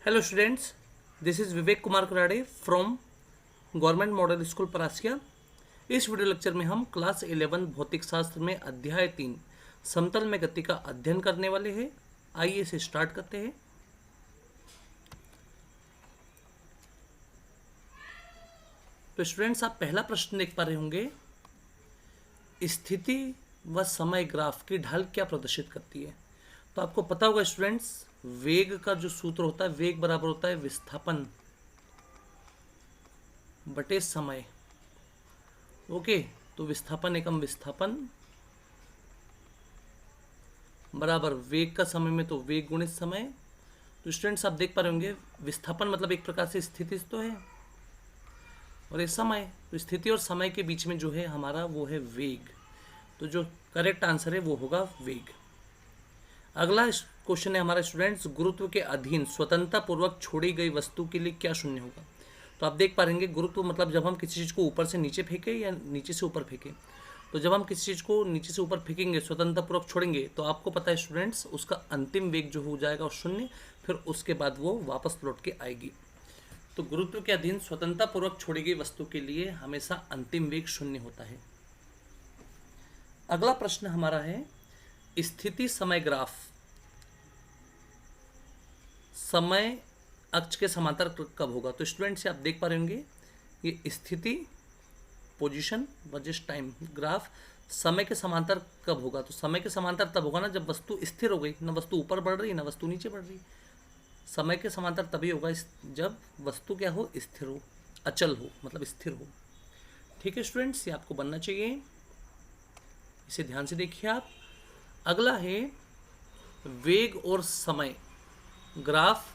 Hello students, this is Vivek Kumar Karade from government model school Parasia. इस video lecture में हम class 11 भौतिक शास्त्र में अध्याय 3 समतल में गति का अध्ययन करने वाले हैं। आइए इसे स्टार्ट करते हैं। तो स्टूडेंट्स, आप पहला प्रश्न देख पा रहे होंगे, स्थिति व समय ग्राफ की ढाल क्या प्रदर्शित करती है। तो आपको पता होगा स्टूडेंट्स, वेग का जो सूत्र होता है, वेग बराबर होता है विस्थापन बटे समय। ओके, तो विस्थापन एकम विस्थापन बराबर वेग का समय में तो वेग गुणित समय। तो स्टूडेंट्स, आप देख पा रहे होंगे, विस्थापन मतलब एक प्रकार से स्थिति तो है और ये समय, तो स्थिति और समय के बीच में जो है हमारा वो है वेग। तो जो करेक्ट आंसर है वो होगा वेग। अगला क्वेश्चन है हमारा स्टूडेंट्स, गुरुत्व के अधीन स्वतंत्रता पूर्वक छोड़ी गई वस्तु के लिए क्या शून्य होगा। तो आप देख पा रहे हैं, गुरुत्व मतलब जब हम किसी चीज़ को ऊपर से नीचे फेंके या नीचे से ऊपर फेंके। तो जब हम किसी चीज़ को नीचे से ऊपर फेंकेंगे, स्वतंत्रता पूर्वक छोड़ेंगे, तो आपको पता है स्टूडेंट्स, उसका अंतिम वेग जो हो जाएगा वो शून्य, फिर उसके बाद वो वापस लौट के आएगी। तो गुरुत्व के अधीन स्वतंत्रता पूर्वक छोड़ी गई वस्तु के लिए हमेशा अंतिम वेग शून्य होता है। अगला प्रश्न हमारा है, स्थिति समय ग्राफ समय अक्ष के समांतर कब होगा। तो स्टूडेंट्स, आप देख पा रहे होंगे, ये स्थिति पोजीशन वर्सेस टाइम ग्राफ समय के समांतर कब होगा। तो समय के समांतर तब होगा ना जब वस्तु स्थिर हो गई, ना वस्तु ऊपर बढ़ रही ना वस्तु नीचे बढ़ रही। समय के समांतर तभी होगा जब वस्तु क्या हो, स्थिर हो, अचल हो, मतलब स्थिर हो। ठीक है स्टूडेंट्स, ये आपको बनना चाहिए, इसे ध्यान से देखिए आप। अगला है, वेग और समय ग्राफ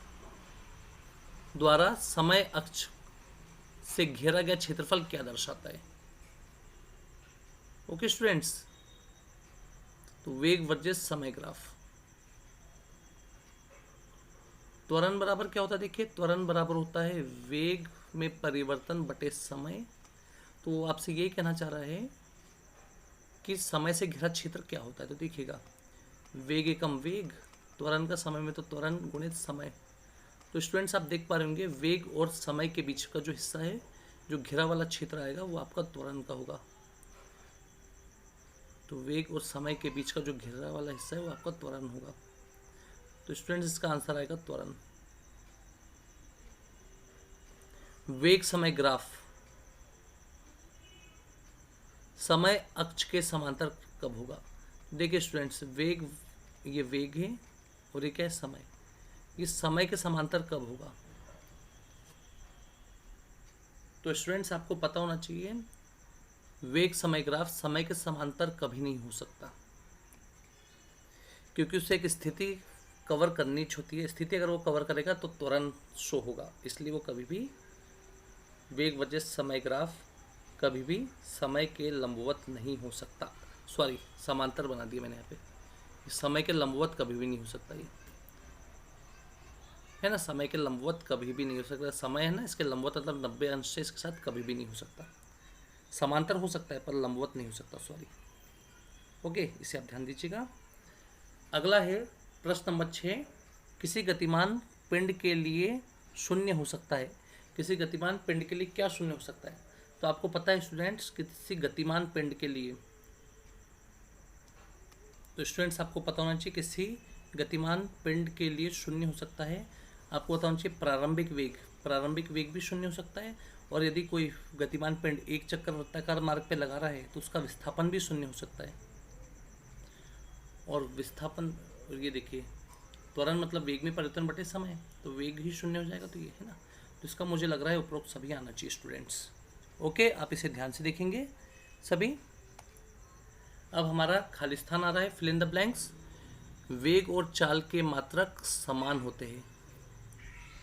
द्वारा समय अक्ष से घेरा गया क्षेत्रफल क्या दर्शाता है। ओके स्टूडेंट्स, तो वेग वर्सेस समय ग्राफ। त्वरण बराबर क्या होता है, देखिए, त्वरण बराबर होता है वेग में परिवर्तन बटे समय। तो आपसे यही कहना चाह रहा है कि समय से घिरा क्षेत्र क्या होता है। तो देखिएगा, वेग एकम वेग, त्वरण का समय में तो त्वरण गुणित समय। तो स्टूडेंट्स, आप देख पा रहे होंगे, वेग और समय के बीच का जो हिस्सा है, जो घिरा वाला क्षेत्र आएगा, वो आपका त्वरण का होगा। तो वेग और समय के बीच का जो घिरा वाला हिस्सा है वो आपका त्वरण होगा। तो स्टूडेंट्स, इसका आंसर आएगा त्वरण। वेग समय ग्राफ समय अक्ष के समांतर कब होगा। देखिए स्टूडेंट्स, वेग, ये वेग है और ये क्या है, समय। ये समय के समांतर कब होगा। तो स्टूडेंट्स, आपको पता होना चाहिए, वेग समय ग्राफ समय के समांतर कभी नहीं हो सकता, क्योंकि उससे एक स्थिति कवर करनी होती है। स्थिति अगर वो कवर करेगा तो त्वरण शो होगा, इसलिए वो कभी भी वेग वर्सेस समय ग्राफ कभी भी समय के लंबवत नहीं हो सकता। सॉरी, समांतर बना दिया मैंने यहाँ पे। समय के लंबवत कभी भी नहीं हो सकता, ये है ना, समय के लंबवत कभी भी नहीं हो सकता। समय है ना, इसके लंबवत मतलब 90 अंश से इसके साथ कभी भी नहीं हो सकता। समांतर हो सकता है पर लंबवत नहीं हो सकता, सॉरी। ओके, इसे आप ध्यान दीजिएगा। अगला है प्रश्न नंबर 6, किसी गतिमान पिंड के लिए शून्य हो सकता है। किसी गतिमान पिंड के लिए क्या शून्य हो सकता है। तो आपको पता है स्टूडेंट्स, किसी गतिमान पिंड के लिए, तो स्टूडेंट्स आपको पता होना चाहिए किसी गतिमान पिंड के लिए शून्य हो सकता है। आपको पता होना चाहिए प्रारंभिक वेग, प्रारंभिक वेग भी शून्य हो सकता है। और यदि कोई गतिमान पिंड एक चक्कर वृत्ताकार मार्ग पे लगा रहा है तो उसका विस्थापन भी शून्य हो सकता है। और विस्थापन, ये देखिए, त्वरण मतलब वेग में परिवर्तन बटे समय, तो वेग ही शून्य हो जाएगा। तो ये है ना, तो इसका मुझे लग रहा है उपरोक्त सभी आना चाहिए स्टूडेंट्स। ओके, आप इसे ध्यान से देखेंगे सभी। अब हमारा खाली स्थान आ रहा है, फिल इन द ब्लैंक्स। वेग और चाल के मात्रक समान होते हैं।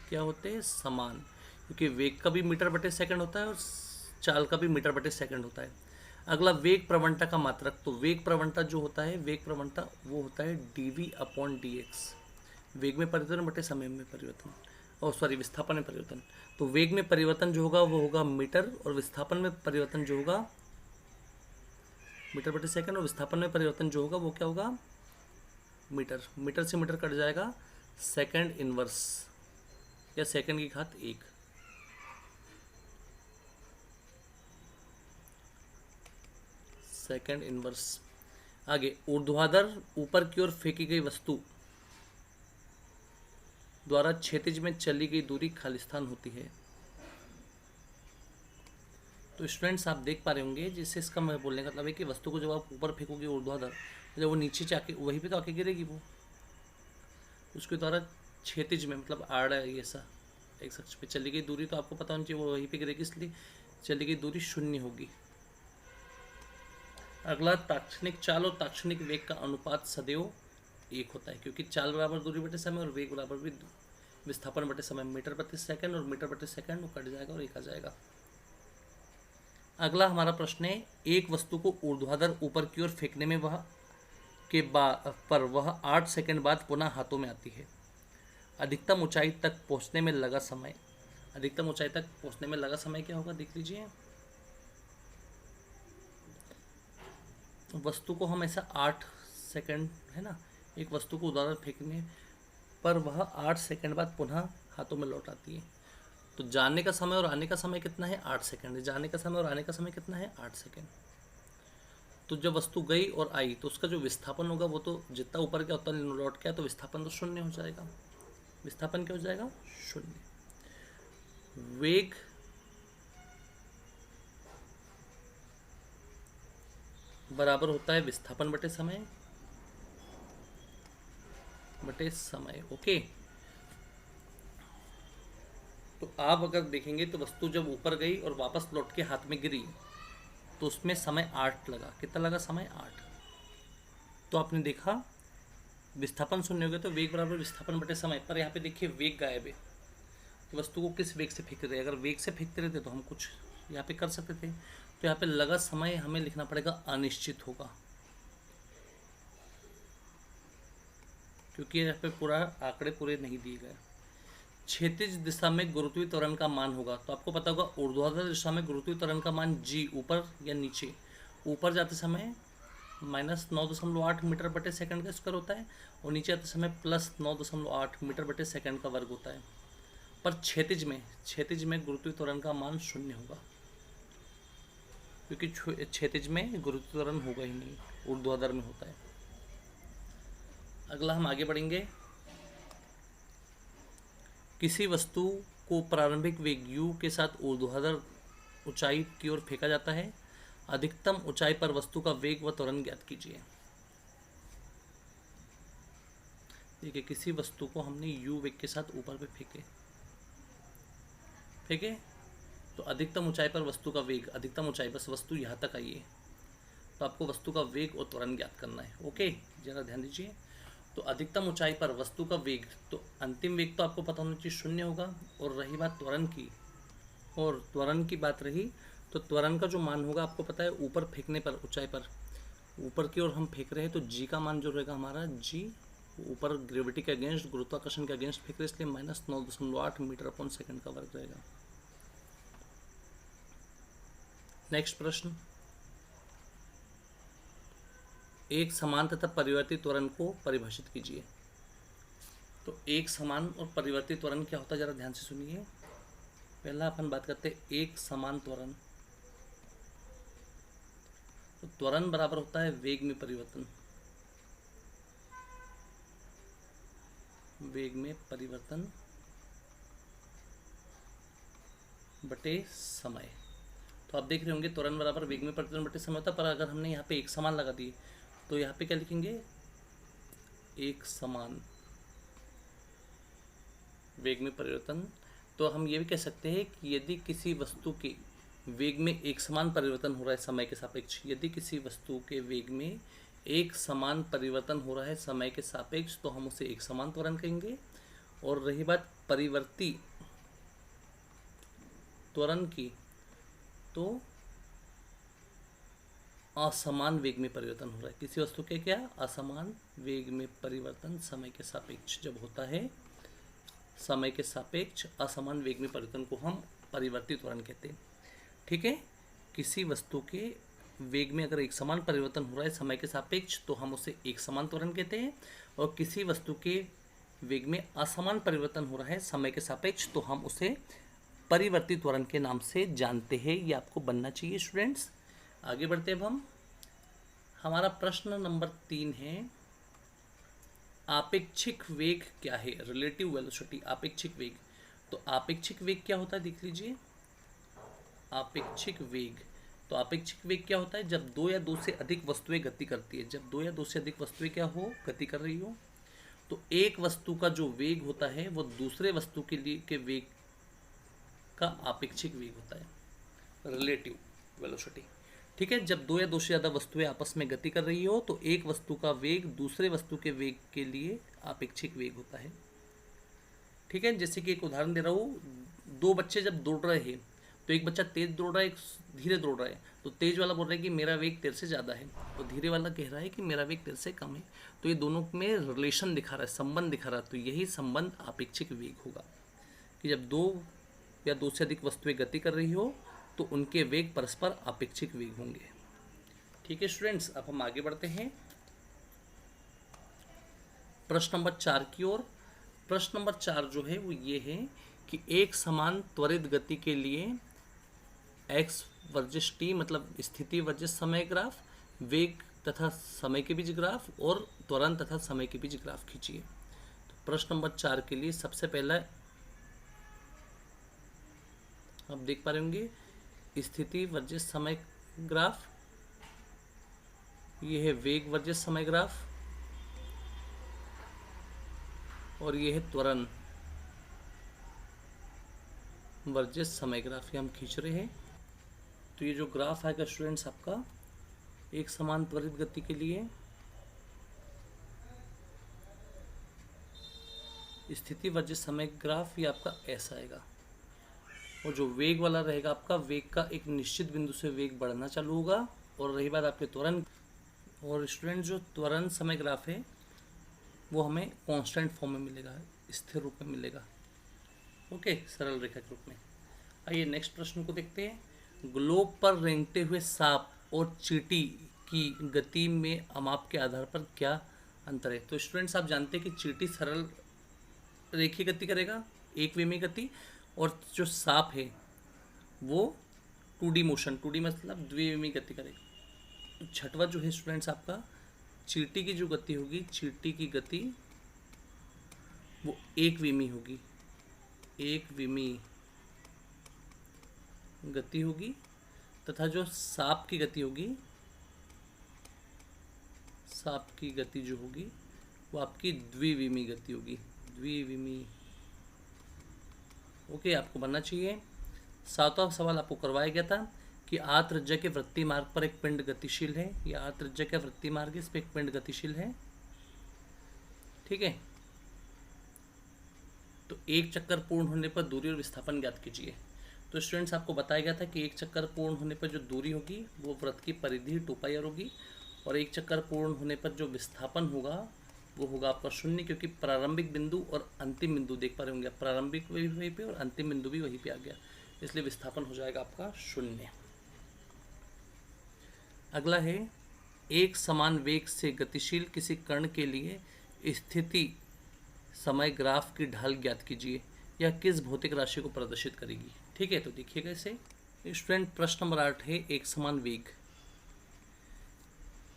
क्या होते हैं, समान, क्योंकि वेग का भी मीटर बटे सेकंड होता है और चाल का भी मीटर बटे सेकंड होता है। अगला, वेग प्रवणता का मात्रक। तो वेग प्रवणता जो होता है, वेग प्रवणता वो होता है dv/dx। वेग में परिवर्तन बटे समय में परिवर्तन, और सॉरी, विस्थापन में परिवर्तन। तो वेग में परिवर्तन जो होगा वो होगा मीटर, और विस्थापन में परिवर्तन जो होगा मीटर बटे सेकंड, और विस्थापन में परिवर्तन जो होगा वो क्या होगा, मीटर। मीटर से मीटर कट जाएगा, सेकंड इनवर्स। या सेकंड की घात 1। Second inverse. आगे, ऊर्ध्वाधर ऊपर की ओर फेंकी गई वस्तु द्वारा क्षैतिज में चली गई दूरी खालिस्तान होती है। तो स्टूडेंट्स आप देख पा रहे होंगे, जिससे इसका मैं बोलने का मतलब है कि वस्तु को जब आप ऊपर फेंकोगे ऊर्ध्वाधर, जब वो नीचे जाके वहीं पे तो आके गिरेगी वो, उसके द्वारा क्षैतिज में मतलब आड़ है ऐसा एक अक्ष पे चली गई दूरी, तो आपको पता होना चाहिए वो वहीं पे गिरेगी, इसलिए चली गई दूरी 0 होगी। अगला, ताक्षणिक चाल और ताक्षणिक वेग का अनुपात सदैव 1 होता है, क्योंकि चाल बराबर दूरी बटे समय और वेग बराबर भी विस्थापन बटे समय, मीटर प्रति सेकंड और मीटर प्रति सेकंड वो कट जाएगा और 1 आ जाएगा। अगला हमारा प्रश्न है, एक वस्तु को ऊर्ध्वाधर ऊपर की ओर फेंकने में वह 8 सेकंड बाद पुनः हाथों में आती है। अधिकतम ऊंचाई तक पहुंचने में लगा समय, अधिकतम ऊंचाई तक पहुंचने में लगा समय क्या होगा देख लीजिए। वस्तु को हम ऐसा 8 सेकंड है ना, एक वस्तु को ऊर्ध्वाधर फेंकने पर वह 8 सेकंड बाद पुनः हाथों में लौट आती है। तो जाने का समय और आने का समय कितना है? 8 सेकंड। जाने का समय और आने का समय कितना है? 8 सेकंड। तो जब वस्तु गई और आई तो उसका जो विस्थापन होगा वो तो जितना ऊपर गया उतना लौट गया, तो विस्थापन तो 0 हो जाएगा। विस्थापन क्या हो जाएगा? 0। वेग बराबर होता है विस्थापन बटे समय बटे समय। ओके, तो आप अगर देखेंगे तो वस्तु जब ऊपर गई और वापस लौट के हाथ में गिरी तो उसमें समय 8 लगा। कितना लगा? समय 8। तो आपने देखा विस्थापन 0 हो गया, तो वेग बराबर विस्थापन बटे समय। पर यहाँ पे देखिए वेग गायब है, तो वस्तु को किस वेग से फेंकते रहे? अगर वेग से फेंकते रहते तो हम कुछ यहाँ पे कर सकते थे। तो यहाँ पे लगा समय हमें लिखना पड़ेगा अनिश्चित होगा, क्योंकि यहाँ पे पूरा आंकड़े पूरे नहीं दिए गए। क्षैतिज दिशा में गुरुत्वीय त्वरण का मान होगा, तो आपको पता होगा ऊर्ध्वाधर दिशा में गुरुत्वीय त्वरण का मान g, ऊपर या नीचे। ऊपर जाते समय -9.8 मीटर बटे सेकंड का स्क्वायर होता है और नीचे आते समय +9.8 मीटर बटे सेकंड का वर्ग होता है। पर क्षैतिज में गुरुत्वीय त्वरण का मान 0 होगा, क्योंकि क्षैतिज में गुरुत्वीय त्वरण होगा ही नहीं, ऊर्ध्वाधर में होता है। अगला हम आगे बढ़ेंगे। किसी वस्तु को प्रारंभिक वेग u के साथ ऊर्ध्वाधर ऊंचाई की ओर फेंका जाता है। अधिकतम ऊंचाई पर वस्तु का वेग व त्वरण ज्ञात कीजिए। देखिए, किसी वस्तु को हमने u वेग के साथ ऊपर पे फेंके, तो अधिकतम ऊंचाई पर वस्तु का वेग, अधिकतम ऊंचाई बस वस्तु यहाँ तक आई है, तो आपको वस्तु का वेग और त्वरण ज्ञात करना है। ओके, जरा ध्यान दीजिए। तो अधिकतम ऊंचाई पर वस्तु का वेग, तो अंतिम वेग तो आपको पता होना चाहिए 0 होगा। और रही बात त्वरण की, और त्वरण की बात रही, तो त्वरण का जो मान होगा आपको पता है, ऊपर फेंकने पर ऊंचाई पर ऊपर की ओर हम फेंक रहे हैं, तो जी का मान जो रहेगा हमारा, जी ऊपर ग्रेविटी के अगेंस्ट, गुरुत्वाकर्षण के अगेंस्ट फेंक रहे, इसलिए -9.8 मीटर अपॉन सेकंड का वर्ग रहेगा। नेक्स्ट प्रश्न, एक समान तथा परिवर्तित त्वरण को परिभाषित कीजिए। तो एक समान और परिवर्तित त्वरण क्या होता है, जरा ध्यान से सुनिए। पहला अपन बात करते हैं एक समान त्वरण। तो त्वरण बराबर होता है वेग में परिवर्तन, वेग में परिवर्तन बटे समय। तो आप देख रहे होंगे त्वरण बराबर वेग में परिवर्तन बटे समय होता है, पर अगर हमने यहाँ पे एक समान लगा दिए तो यहाँ पे क्या लिखेंगे? एक समान वेग में परिवर्तन। तो हम ये भी कह सकते हैं कि यदि किसी वस्तु के वेग में एक समान परिवर्तन हो रहा है समय के सापेक्ष, यदि किसी वस्तु के वेग में एक समान परिवर्तन हो रहा है समय के सापेक्ष, तो हम उसे एक समान त्वरण कहेंगे। और रही बात परिवर्ती त्वरण की, तो असमान वेग में परिवर्तन हो रहा है किसी वस्तु के, क्या? असमान वेग में परिवर्तन समय के सापेक्ष जब होता है, समय के सापेक्ष असमान वेग में परिवर्तन को हम परिवर्ती त्वरण कहते हैं। ठीक है, किसी वस्तु के वेग में अगर एक समान परिवर्तन हो रहा है समय के सापेक्ष, तो हम उसे एक समान त्वरण कहते हैं। और किसी वस्तु के वेग में असमान परिवर्तन हो रहा है समय के सापेक्ष, तो हम उसे परिवर्ती त्वरण के नाम से जानते हैं। ये आपको बनना चाहिए स्टूडेंट्स। आगे बढ़ते हैं अब हम। हमारा प्रश्न नंबर 3 है, आपेक्षिक वेग क्या है? रिलेटिव वेलोसिटी, आपेक्षिक वेग। तो आपेक्षिक वेग क्या होता है देख लीजिए। आपेक्षिक वेग, तो आपेक्षिक वेग क्या होता है? जब दो या दो से अधिक वस्तुएं गति करती है, जब दो या दो से अधिक वस्तुएं क्या हो, गति कर रही हो, तो एक वस्तु का जो वेग होता है वो दूसरे वस्तु के लिए के वेग का आपेक्षिक वेग होता है, रिलेटिव वेलोसिटी। ठीक है, जब दो या दो से ज़्यादा वस्तुएं आपस में गति कर रही हो तो एक वस्तु का वेग दूसरे वस्तु के वेग के लिए आपेक्षिक वेग होता है। ठीक है, जैसे कि एक उदाहरण दे रहा हूँ, दो बच्चे जब दौड़ रहे हैं तो एक बच्चा तेज दौड़ रहा है, एक धीरे दौड़ रहा है, तो तेज वाला बोल रहा है कि मेरा वेग तेरे से ज़्यादा है, और धीरे वाला कह रहा है कि मेरा वेग तेरे से कम है। तो ये दोनों में रिलेशन दिखा रहा है, संबंध दिखा रहा है, तो यही संबंध आपेक्षिक वेग होगा कि जब दो या दो से अधिक वस्तुएं गति कर रही हो तो उनके वेग परस्पर आपेक्षिक वेग होंगे। ठीक है स्टूडेंट्स, अब हम आगे बढ़ते हैं प्रश्न नंबर 4 की ओर। प्रश्न नंबर 4 जो है वो ये है कि एक समान त्वरित गति के लिए x वर्सेस t, मतलब स्थिति वर्सेस समय ग्राफ, वेग तथा समय के बीच ग्राफ और त्वरण तथा समय के बीच ग्राफ खींचिए। तो प्रश्न नंबर 4 के लिए सबसे पहला आप देख पा रहे होंगे स्थिति वर्सेस समय ग्राफ, ये है वेग वर्सेस समय ग्राफ, और ये है त्वरण वर्सेस समय ग्राफ, ये हम खींच रहे हैं। तो ये जो ग्राफ आएगा स्टूडेंट्स आपका एक समान त्वरित गति के लिए स्थिति वर्सेस समय ग्राफ, ये आपका ऐसा आएगा। और जो वेग वाला रहेगा आपका, वेग का एक निश्चित बिंदु से वेग बढ़ना चालू होगा। और रही बात आपके त्वरण, और स्टूडेंट जो त्वरण समय ग्राफ है वो हमें कांस्टेंट फॉर्म में मिलेगा, स्थिर रूप में मिलेगा। ओके, सरल रेखा के रूप में। आइए नेक्स्ट प्रश्न को देखते हैं। ग्लोब पर रेंगते हुए सांप और चींटी की गति में माप के आधार पर क्या अंतर है? तो स्टूडेंट्स आप जानते हैं कि चींटी सरल रेखीय गति करेगा, एक विमीय गति, और जो सांप है वो 2D मोशन, 2D मतलब द्विविमीय गति करेगा। छठवा जो है स्टूडेंट्स आपका चींटी की जो गति होगी, चींटी की गति वो एक विमीय होगी, एक विमीय गति होगी, तथा जो सांप की गति होगी, सांप की गति जो होगी वो आपकी द्विविमीय गति होगी, द्विविमीय। ओके, आपको बनना चाहिए। 7वां सवाल आपको करवाया गया था कि आत्रिज्या के वृत्तीय मार्ग पर एक पिंड गतिशील है, या आत्रिज्या का वृत्तीय मार्ग इस पर एक पिंड गतिशील है। ठीक है, तो एक चक्कर पूर्ण होने पर दूरी और विस्थापन ज्ञात कीजिए। तो स्टूडेंट्स आपको बताया गया था कि एक चक्कर पूर्ण होने पर जो दूरी होगी वो वृत्त की परिधि 2πr होगी, और एक चक्कर पूर्ण होने पर जो विस्थापन होगा वो होगा आपका 0, क्योंकि प्रारंभिक बिंदु और अंतिम बिंदु देख पा रहे होंगे, प्रारंभिक भी वहीं पे और अंतिम बिंदु भी वहीं पे आ गया, इसलिए विस्थापन हो जाएगा आपका 0। अगला है, एक समान वेग से गतिशील किसी कण के लिए स्थिति समय ग्राफ की ढाल ज्ञात कीजिए, यह किस भौतिक राशि को प्रदर्शित करेगी? ठीक है, तो देखिएगा इसे स्टूडेंट। प्रश्न नंबर 8 है, एक समान वेग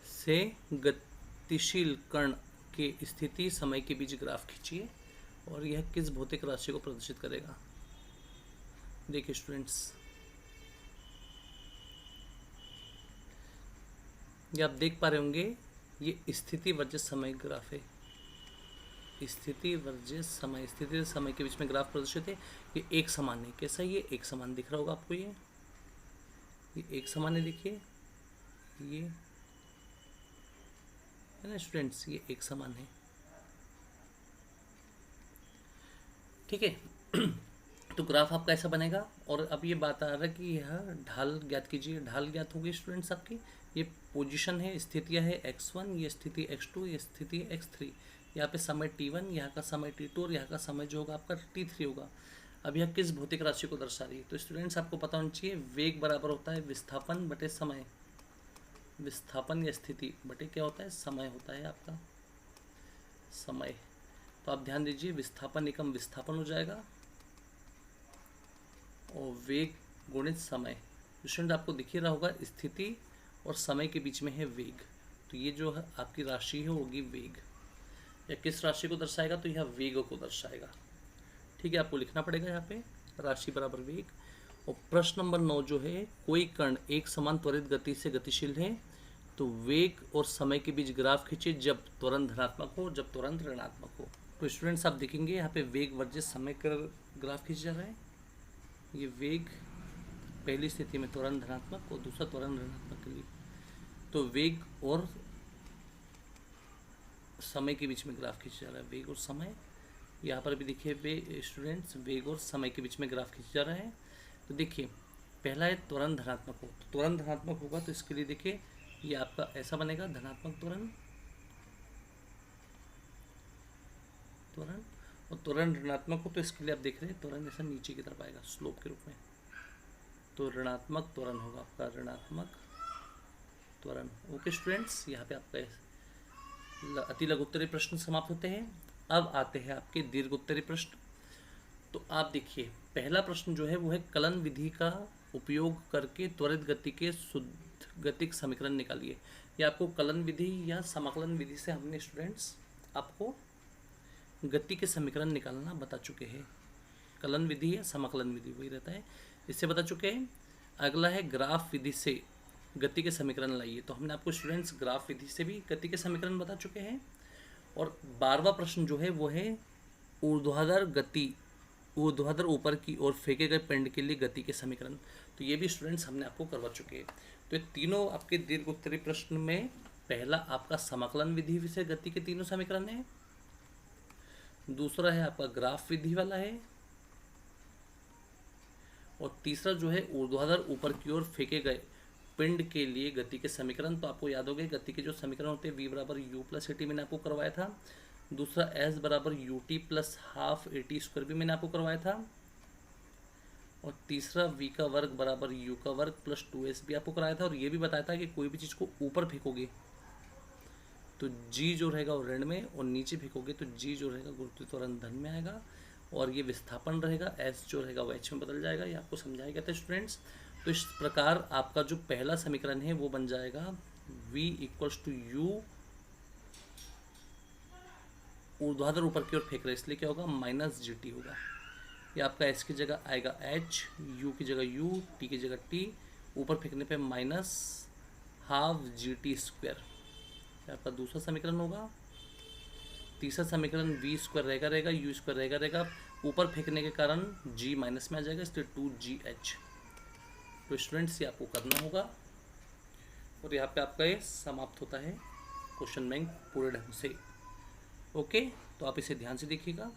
से गतिशील कण के स्थिति समय के बीच ग्राफ खींचिए, और यह किस भौतिक राशि को प्रदर्शित करेगा? देखिए स्टूडेंट्स, ये आप देख पा रहे होंगे, ये स्थिति वर्सेस समय ग्राफ है, स्थिति वर्सेस समय, स्थिति से समय के बीच में ग्राफ प्रदर्शित है। ये एक समान है, कैसा? ये एक समान दिख रहा होगा आपको, ये एक समान है, देखिए ये है ना स्टूडेंट्स, ये एक समान है। ठीक है, तो ग्राफ आपका ऐसा बनेगा। और अब ये बात आ रहा है कि यह ढाल ज्ञात कीजिए। ढाल ज्ञात होगी स्टूडेंट्स आपकी, ये पोजीशन है, स्थितियाँ है x1, ये स्थिति x2, ये स्थिति x3, यहाँ पे समय t1, यहाँ का समय t2, और यहाँ का समय जो होगा आपका t3 होगा। अब यह किस भौतिक राशि को दर्शा रही है? तो स्टूडेंट्स आपको पता होना चाहिए, वेग बराबर होता है विस्थापन बटे समय, विस्थापन या स्थिति बटे क्या होता है? समय होता है आपका, समय। तो आप ध्यान दीजिए, विस्थापन एकम विस्थापन हो जाएगा और वेग गुणित समय। स्टूडेंट आपको दिख ही रहा होगा, स्थिति और समय के बीच में है वेग, तो ये जो है आपकी राशि है होगी वेग। या किस राशि को दर्शाएगा, तो यह वेग को दर्शाएगा। ठीक है, आपको लिखना पड़ेगा यहाँ पे राशि बराबर वेग। और प्रश्न नंबर 9 जो है, कोई कण एक समान त्वरित गति से गतिशील है तो वेग और समय के बीच ग्राफ खींचे जब त्वरण धनात्मक हो, जब त्वरण ऋणात्मक हो। तो स्टूडेंट्स आप देखेंगे यहाँ पे वेग वर्सेस समय का ग्राफ खींच जा रहा है। ये वेग पहली स्थिति में त्वरण धनात्मक और दूसरा त्वरण ऋणात्मक के लिए, तो वेग और समय के बीच में ग्राफ खींचा जा रहा है। वेग और समय, यहाँ पर भी देखिए स्टूडेंट्स, वेग और समय के बीच में ग्राफ खींचा जा रहा है। तो देखिए पहला है त्वरण धनात्मक हो, तो त्वरण धनात्मक होगा तो इसके लिए देखिए ये आपका ऐसा बनेगा, धनात्मक त्वरण, त्वरण, और त्वरण ऋणात्मक हो तो इसके लिए आप देख रहे हैं त्वरण ऐसा नीचे की तरफ आएगा स्लोप के रूप में, तो ऋणात्मक त्वरण होगा आपका, ऋणात्मक त्वरण। ओके स्टूडेंट्स, यहाँ पे आपका अति लघुत्तरीय प्रश्न समाप्त होते हैं। अब आते हैं आपके दीर्घ उत्तरीय प्रश्न। तो आप देखिए पहला प्रश्न जो है वो है, कलन विधि का उपयोग करके त्वरित गति के शुद्ध गतिक समीकरण निकालिए। ये आपको कलन विधि या समाकलन विधि से हमने स्टूडेंट्स आपको गति के समीकरण निकालना बता चुके हैं। कलन विधि या समाकलन विधि वही रहता है, इससे बता चुके हैं। अगला है ग्राफ विधि से गति के समीकरण लाइए, तो हमने आपको स्टूडेंट्स ग्राफ विधि से भी गति के समीकरण बता चुके हैं। और 12वां प्रश्न जो है वो है ऊर्ध्वाधर गति, ऊर्ध्वाधर ऊपर की ओर फेंके गए पिंड के लिए गति के समीकरण, तो ये भी स्टूडेंट्स हमने आपको करवा चुके हैं। तो ये तीनों आपके दीर्घ उत्तरीय प्रश्न में, पहला आपका समाकलन विधि से गति के तीनों समीकरण है, दूसरा है आपका ग्राफ विधि वाला है, और तीसरा जो है ऊर्ध्वाधर ऊपर की ओर फेंके गए पिंड के लिए गति के समीकरण। तो आपको याद हो गए गति के जो समीकरण होते हैं, v बराबर यू प्लस ए टी मैंने आपको करवाया था, दूसरा s बराबर U T plus half A T square भी मैंने आपको करवाया था, और तीसरा v का वर्ग बराबर u का वर्ग प्लस 2s भी आपको कराया था। और ये भी बताया था कि कोई भी चीज़ को ऊपर फेंकोगे तो g जो रहेगा वो ऋण में, और नीचे फेंकोगे तो g जो रहेगा गुरुत्व त्वरण धन में आएगा, और ये विस्थापन रहेगा, s जो रहेगा वो h में बदल जाएगा। ये आपको समझाया गया था स्टूडेंट्स। तो इस प्रकार आपका जो पहला समीकरण है वो बन जाएगा v इक्वल्स टू यू, ऊर्ध्वाधर ऊपर की ओर फेंक रहे इसलिए क्या होगा, माइनस जी टी होगा। ये आपका s की जगह आएगा h, u की जगह u, t की जगह t, ऊपर फेंकने पे minus half G T square. आपका दूसरा समीकरण होगा। तीसरा समीकरण v स्क्वायर रहेगा, u स्क्वायर रहेगा, ऊपर फेंकने के कारण g माइनस में आ जाएगा, इसलिए 2gh। तो स्टूडेंट्स ये आपको करना होगा, और यहाँ पे आपका ये समाप्त होता है क्वेश्चन बैंक पूरे ढंग से। ओके, तो आप इसे ध्यान से देखिएगा।